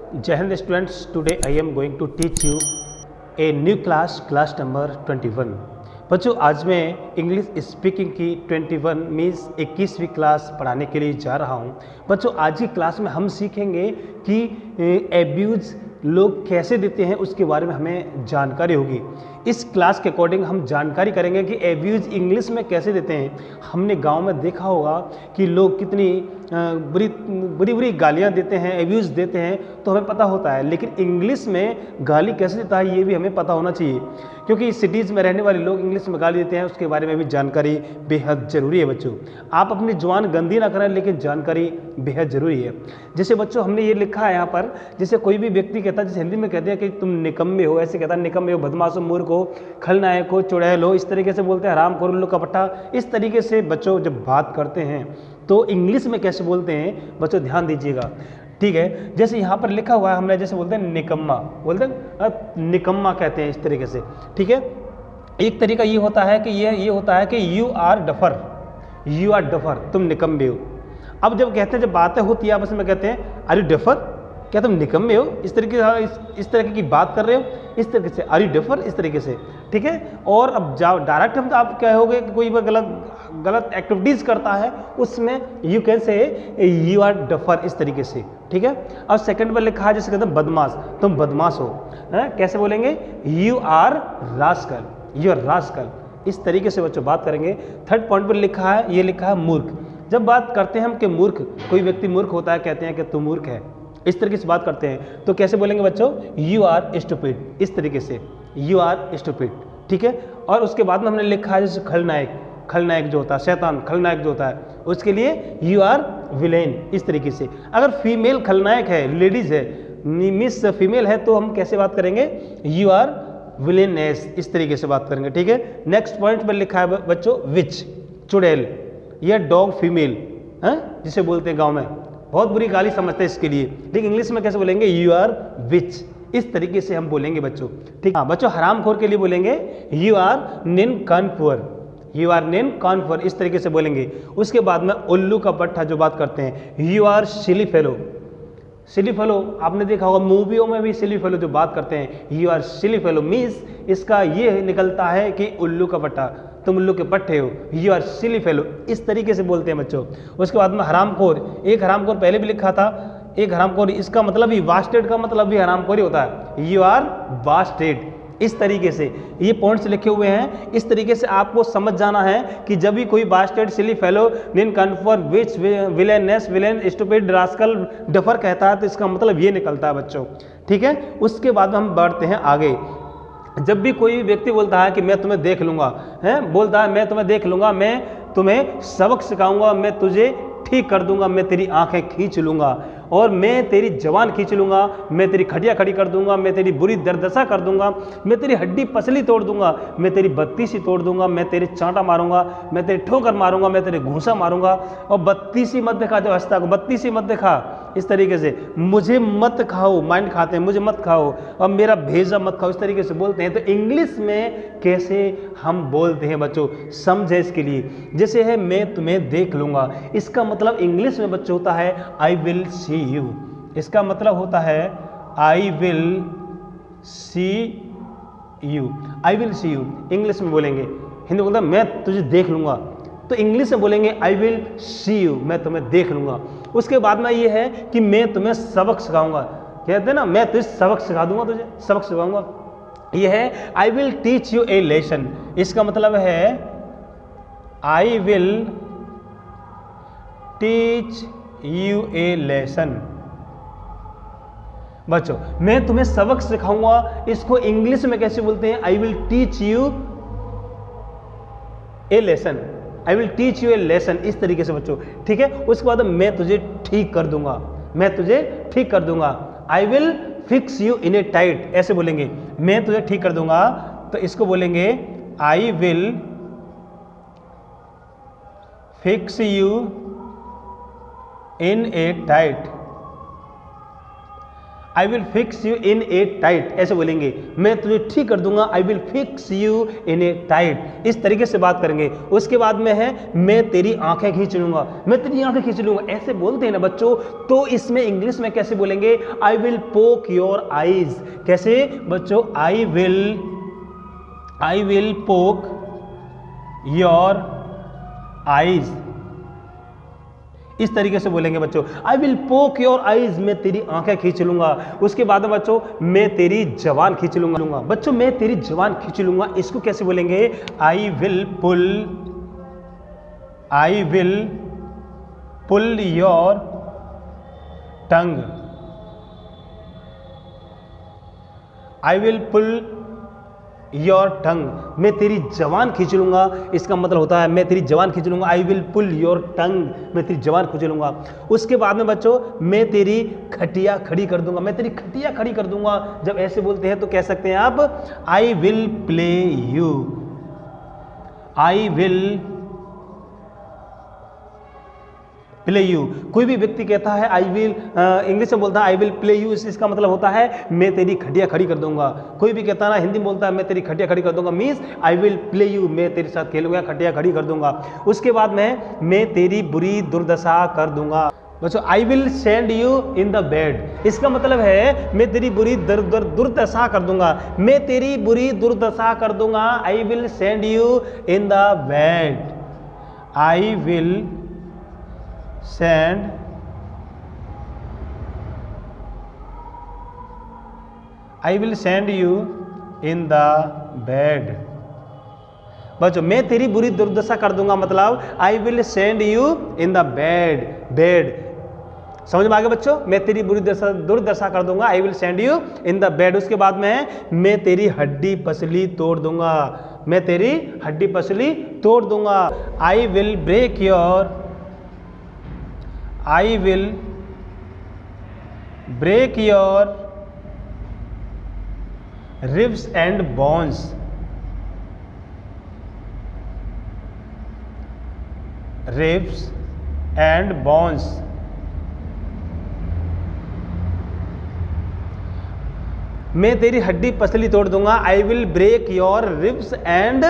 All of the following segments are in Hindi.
Jai Hind students, today I am going to teach you a new class number 21। बच्चों आज मैं इंग्लिश स्पीकिंग की 21 मीन्स 21वीं क्लास पढ़ाने के लिए जा रहा हूं। बच्चों आज की क्लास में हम सीखेंगे कि एब्यूज़ लोग कैसे देते हैं, उसके बारे में हमें जानकारी होगी। इस क्लास के अकॉर्डिंग हम जानकारी करेंगे कि एब्यूज़ इंग्लिश में कैसे देते हैं। हमने गांव में देखा होगा कि लोग कितनी बुरी गालियां देते हैं, एब्यूज़ देते हैं, तो हमें पता होता है, लेकिन इंग्लिश में गाली कैसे देता है ये भी हमें पता होना चाहिए, क्योंकि सिटीज़ में रहने वाले लोग इंग्लिश में गाली देते हैं, उसके बारे में भी जानकारी बेहद ज़रूरी है। बच्चों आप अपनी जुबान गंदी ना करें, लेकिन जानकारी बेहद ज़रूरी है। जैसे बच्चों हमने ये लिखा है यहाँ पर, जैसे कोई भी व्यक्ति कहता है, जैसे हिंदी में कहते हैं कि तुम निकम्मे हो, ऐसे कहता है निकम्मे हो, बदमाश हो, मूर्ख हो, खलनायक हो, चुड़ैल हो, इस तरीके से बोलते हैं, हरामखोर, उल्लू का पट्टा। इस तरीके से बच्चों जब बात करते हैं तो इंग्लिश में कैसे बोलते हैं बच्चों, ध्यान दीजिएगा, ठीक है। जैसे यहाँ पर लिखा हुआ है, हमने जैसे बोलते हैं निकम्मा, बोलते हैं निकम्मा कहते हैं इस तरीके से, ठीक है। एक तरीका ये होता है कि ये होता है कि यू आर डफर, तुम निकम्मे हो। अब जब कहते हैं, जब बातें होती है आपस में, कहते हैं आर यू डफर, क्या तुम निकम्मे हो, इस तरीके की बात कर रहे हो, इस तरीके से आर यू डफर, इस तरीके से, ठीक है। और अब जाओ डायरेक्ट हम तो आप कहोगे कि कोई गलत एक्टिविटीज़ करता है, उसमें you can say you are duffer, इस तरीके से, ठीक है। अब सेकंड पर लिखा है, जैसे कहते हैं बदमाश, तुम बदमाश हो, कैसे बोलेंगे, यू आर रास्कल, इस तरीके से बच्चों बात करेंगे। थर्ड पॉइंट पर लिखा है, ये लिखा है मूर्ख। जब बात करते हैं हम कि मूर्ख, कोई व्यक्ति मूर्ख होता है, कहते हैं कि तू मूर्ख है, इस तरीके से बात करते हैं, तो कैसे बोलेंगे बच्चों, यू आर स्टूपिड, इस तरीके से यू आर स्टूपिड, ठीक है। और उसके बाद में हमने लिखा है जैसे खलनायक जो होता है, शैतान, खलनायक जो होता है, उसके लिए यू आर विलेन, इस तरीके से। अगर फीमेल खलनायक है, लेडीज है, मिस फीमेल है, तो हम कैसे बात करेंगे, यू आर विलेनेस, इस तरीके से बात करेंगे, ठीक है। नेक्स्ट पॉइंट पर लिखा है बच्चों विच, चुड़ैल, या डॉग फीमेल, जिसे बोलते हैं गाँव में, बहुत बुरी गाली समझते हैं इसके लिए, ठीक। इंग्लिश में कैसे बोलेंगे, यू आर विच, इस तरीके से हम बोलेंगे बच्चों, ठीक। हाँ बच्चों, हरामखोर के लिए बोलेंगे यू आर निनकॉन्पुअर, इस तरीके से बोलेंगे। उसके बाद में उल्लू का पट्टा जो बात करते हैं, यू आर सिली फेलो, आपने देखा होगा मूवियों में भी सिली फेलो जो बात करते हैं, you are silly fellow means इसका ये निकलता है कि उल्लू का पट्टा, तुम उल्लू के पट्टे हो, यू आर सिली फेलो, इस तरीके से बोलते हैं बच्चों। उसके बाद में हरामखोर, एक हरामखोर पहले भी लिखा था, एक हरामखोर, इसका मतलब ही बास्टेड का मतलब भी हरामखोर ही होता है, यू आर बास्टेड, इस तरीके से ये पॉइंट्स लिखे हुए हैं। इस तरीके से आपको समझ जाना है कि जब भी कोई बास्टेड, सिली फेलो, निनकॉन्फॉर, विच, विलेनेस, विलेन, स्टूपिड, रास्कल, डफर कहता है, तो इसका मतलब ये निकलता है बच्चों, ठीक है। उसके बाद हम बढ़ते हैं आगे। जब भी कोई व्यक्ति बोलता है कि मैं तुम्हें देख लूँगा, बोलता है मैं तुम्हें देख लूँगा, मैं तुम्हें सबक सिखाऊंगा, मैं तुझे ठीक कर दूंगा, मैं तेरी आंखें खींच लूँगा, और मैं तेरी जवान खींच लूँगा, मैं तेरी खड़िया खड़ी कर दूंगा, मैं तेरी बुरी दरदशा कर दूंगा, मैं तेरी हड्डी पसली तोड़ दूंगा, मैं तेरी बत्तीसी तोड़ दूंगा, मैं तेरे चांटा मारूंगा, मैं तेरी ठोकर मारूंगा, मैं तेरे घूंसा मारूंगा। और बत्तीसी मत दिखा, जो हंसता को बत्तीसी मत दिखा, इस तरीके से मुझे मत खाओ, माइंड खाते हैं, मुझे मत खाओ, और मेरा भेजा मत खाओ, इस तरीके से बोलते हैं। तो इंग्लिश में कैसे हम बोलते हैं बच्चों, समझे इसके लिए। जैसे है मैं तुम्हें देख लूँगा, इसका मतलब इंग्लिश में बच्चों होता है आई विल सी यू, इसका मतलब होता है I will see you, I will see you English में बोलेंगे। हिंदी बोलता है मैं तुझे देख लूँगा, तो इंग्लिश में बोलेंगे आई विल सी यू, मैं तुम्हें देख लूँगा। उसके बाद में ये है कि मैं तुम्हें सबक सिखाऊंगा, कहते हैं ना, मैं तुझे सबक सिखा दूंगा, तुझे सबक सिखाऊंगा। ये है I will teach U A lesson, इसका मतलब है I will teach U A lesson. बच्चों मैं तुम्हें सबक सिखाऊंगा, इसको इंग्लिश में कैसे बोलते हैं, I will teach U A lesson, I will teach U A lesson, इस तरीके से बच्चों, ठीक है। उसके बाद मैं तुझे ठीक कर दूंगा, मैं तुझे ठीक कर दूंगा, I will fix you in A tight, ऐसे बोलेंगे, मैं तुझे ठीक कर दूंगा, तो इसको बोलेंगे I will fix you in A tight, I will fix you in A tight, ऐसे बोलेंगे, मैं तुझे ठीक कर दूंगा, I will fix you in A tight, इस तरीके से बात करेंगे। उसके बाद में है मैं तेरी आंखें खींच लूंगा, मैं तेरी आंखें खींच लूंगा, ऐसे बोलते हैं ना बच्चों। तो इसमें इंग्लिश में कैसे बोलेंगे, आई विल पोक योर आईज, कैसे बच्चों, आई विल पोक योर आईज, इस तरीके से बोलेंगे बच्चों, आई विल पोक योर आईज, मैं तेरी आंखें खींच लूंगा। उसके बाद में बच्चों मैं तेरी जवान खींच लूंगा, बच्चों मैं तेरी जवान खींच लूंगा, इसको कैसे बोलेंगे, I will pull your tongue, I will pull your tongue, मैं तेरी जवान खींच लूंगा, इसका मतलब होता है मैं तेरी जवान खींच लूंगा, आई विल पुल योर टंग, मैं तेरी जवान खींच लूंगा। उसके बाद में बच्चों मैं तेरी खटिया खड़ी कर दूंगा, मैं तेरी खटिया खड़ी कर दूंगा, जब ऐसे बोलते हैं तो कह सकते हैं आप, I will play you, I will play you. कोई भी व्यक्ति कहता है आई विल, इंग्लिश में बोलता है आई विल प्ले यू, इसका मतलब होता है मैं तेरी खटिया खड़ी कर दूंगा। कोई भी कहता है ना, हिंदी में बोलता है मैं तेरी खटिया खड़ी कर दूंगा, means I will play you, मैं तेरे साथ खेलूंगा, खटिया खड़ी कर दूंगा। उसके बाद मैं तेरी बुरी दुर्दशा कर दूंगा। बच्चों I will send you in the bed, इसका मतलब है मैं तेरी बुरी दुर्दशा कर दूंगा, मैं तेरी बुरी दुर्दशा कर दूंगा, I will send you in the bed, I will send you in the bed. बच्चों मैं तेरी बुरी दुर्दशा कर दूंगा, मतलब I will send you in the bed, समझ में आ गया बच्चों, मैं तेरी बुरी दुर्दशा कर दूंगा, I will send you in the bed. उसके बाद में मैं तेरी हड्डी पसली तोड़ दूंगा, मैं तेरी हड्डी पसली तोड़ दूंगा, I will break your ribs and bones, ribs and bones, मैं तेरी हड्डी पसली तोड़ दूंगा, I will break your ribs and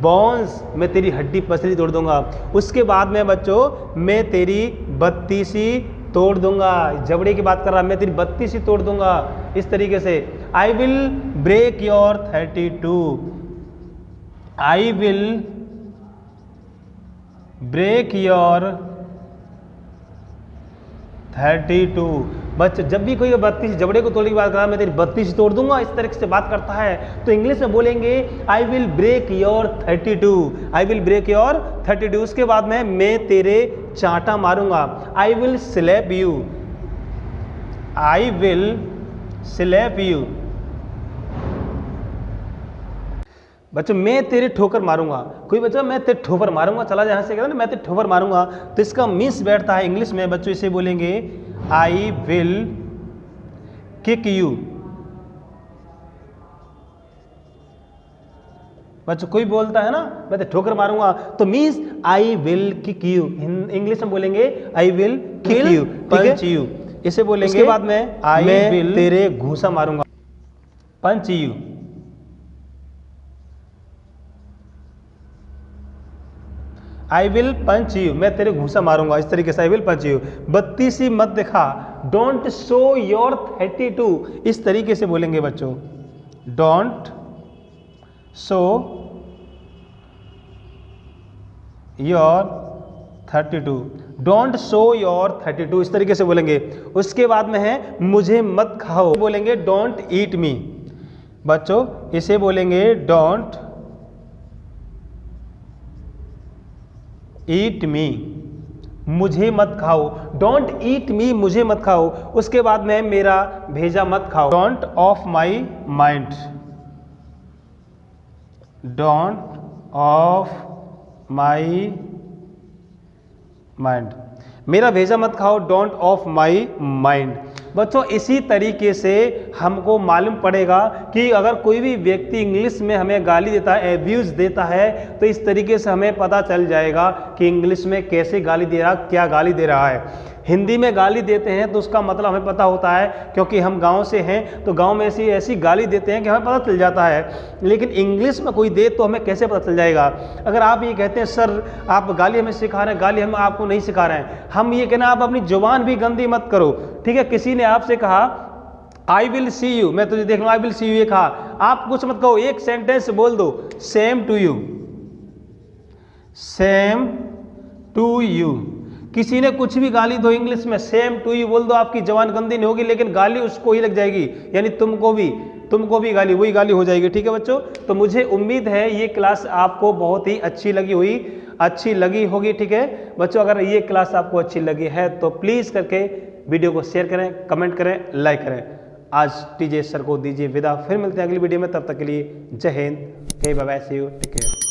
bones, मैं तेरी हड्डी पसली तोड़ दूंगा। उसके बाद में बच्चों मैं तेरी बत्तीसी तोड़ दूंगा, जबड़े की बात कर रहा, मैं तेरी बत्तीसी तोड़ दूंगा, इस तरीके से I will break your 32, I will break your 32। बच्चे जब भी कोई 32 जबड़े को तोड़ने की बात कर रहा है, मैं तेरी 32 तोड़ दूंगा, इस तरीके से बात करता है तो इंग्लिश में बोलेंगे I will break your 32, I will break your 32। उसके बाद में मैं तेरे चांटा मारूंगा, I will slap you, I will slap you. बच्चों मैं तेरे ठोकर मारूंगा, कोई बच्चा मैं तेरे ठोकर मारूंगा, चला जहां से कहता ना मैं तेरे ठोकर मारूंगा, तो इसका मीन्स बैठता है इंग्लिश में बच्चों, इसे बोलेंगे आई विल किक यू। बच्चों कोई बोलता है ना मैं तेरे ठोकर मारूंगा, तो means I will kick you, English में बोलेंगे I will kick you, punch you, इसे बोलेंगे। उसके बाद में आई विल तेरे घूसा मारूंगा, punch you. I will punch you, मैं तेरे घूसा मारूंगा, इस तरीके से आई विल पंच यू। 32 मत दिखा, डोंट शो योर 32, इस तरीके से बोलेंगे बच्चों, don't show your 32, don't show your 32, इस तरीके से बोलेंगे। उसके बाद में है मुझे मत खाओ, बोलेंगे डोंट ईट मी। बच्चों इसे बोलेंगे डोंट ईट मी, मुझे मत खाओ, डोंट ईट मी, मुझे मत खाओ। उसके बाद में मेरा भेजा मत खाओ, don't of my mind, don't of my mind, मेरा भेजा मत खाओ, डोंट ऑफ माई माइंड। बच्चों इसी तरीके से हमको मालूम पड़ेगा कि अगर कोई भी व्यक्ति इंग्लिश में हमें गाली देता है, एब्यूज देता है, तो इस तरीके से हमें पता चल जाएगा कि इंग्लिश में कैसे गाली दे रहा, क्या गाली दे रहा है। हिंदी में गाली देते हैं तो उसका मतलब हमें पता होता है, क्योंकि हम गांव से हैं तो गांव में ऐसी ऐसी गाली देते हैं कि हमें पता चल जाता है। लेकिन इंग्लिश में कोई दे तो हमें कैसे पता चल जाएगा। अगर आप ये कहते हैं सर आप गाली हमें सिखा रहे हैं, गाली हम आपको नहीं सिखा रहे हैं, हम ये कहना आप अपनी जुबान भी गंदी मत करो, ठीक है। किसी ने आपसे कहा आई विल सी यू, मैं तुझे देख लूँ, आई विल सी यू ये कहा, आप कुछ मत कहो, एक सेंटेंस बोल दो, same to you, same to you. किसी ने कुछ भी गाली दो इंग्लिश में, सेम टू यू बोल दो, आपकी जवान गंदी नहीं होगी, लेकिन गाली उसको ही लग जाएगी, यानी तुमको भी गाली, वही गाली हो जाएगी, ठीक है बच्चों। तो मुझे उम्मीद है ये क्लास आपको बहुत ही अच्छी लगी होगी, ठीक है बच्चों। अगर ये क्लास आपको अच्छी लगी है तो प्लीज़ करके वीडियो को शेयर करें, कमेंट करें, लाइक करें। आज टीजे सर को दीजिए विदा, फिर मिलते हैं अगली वीडियो में, तब तक के लिए जय हिंद, bye bye, see you, take care.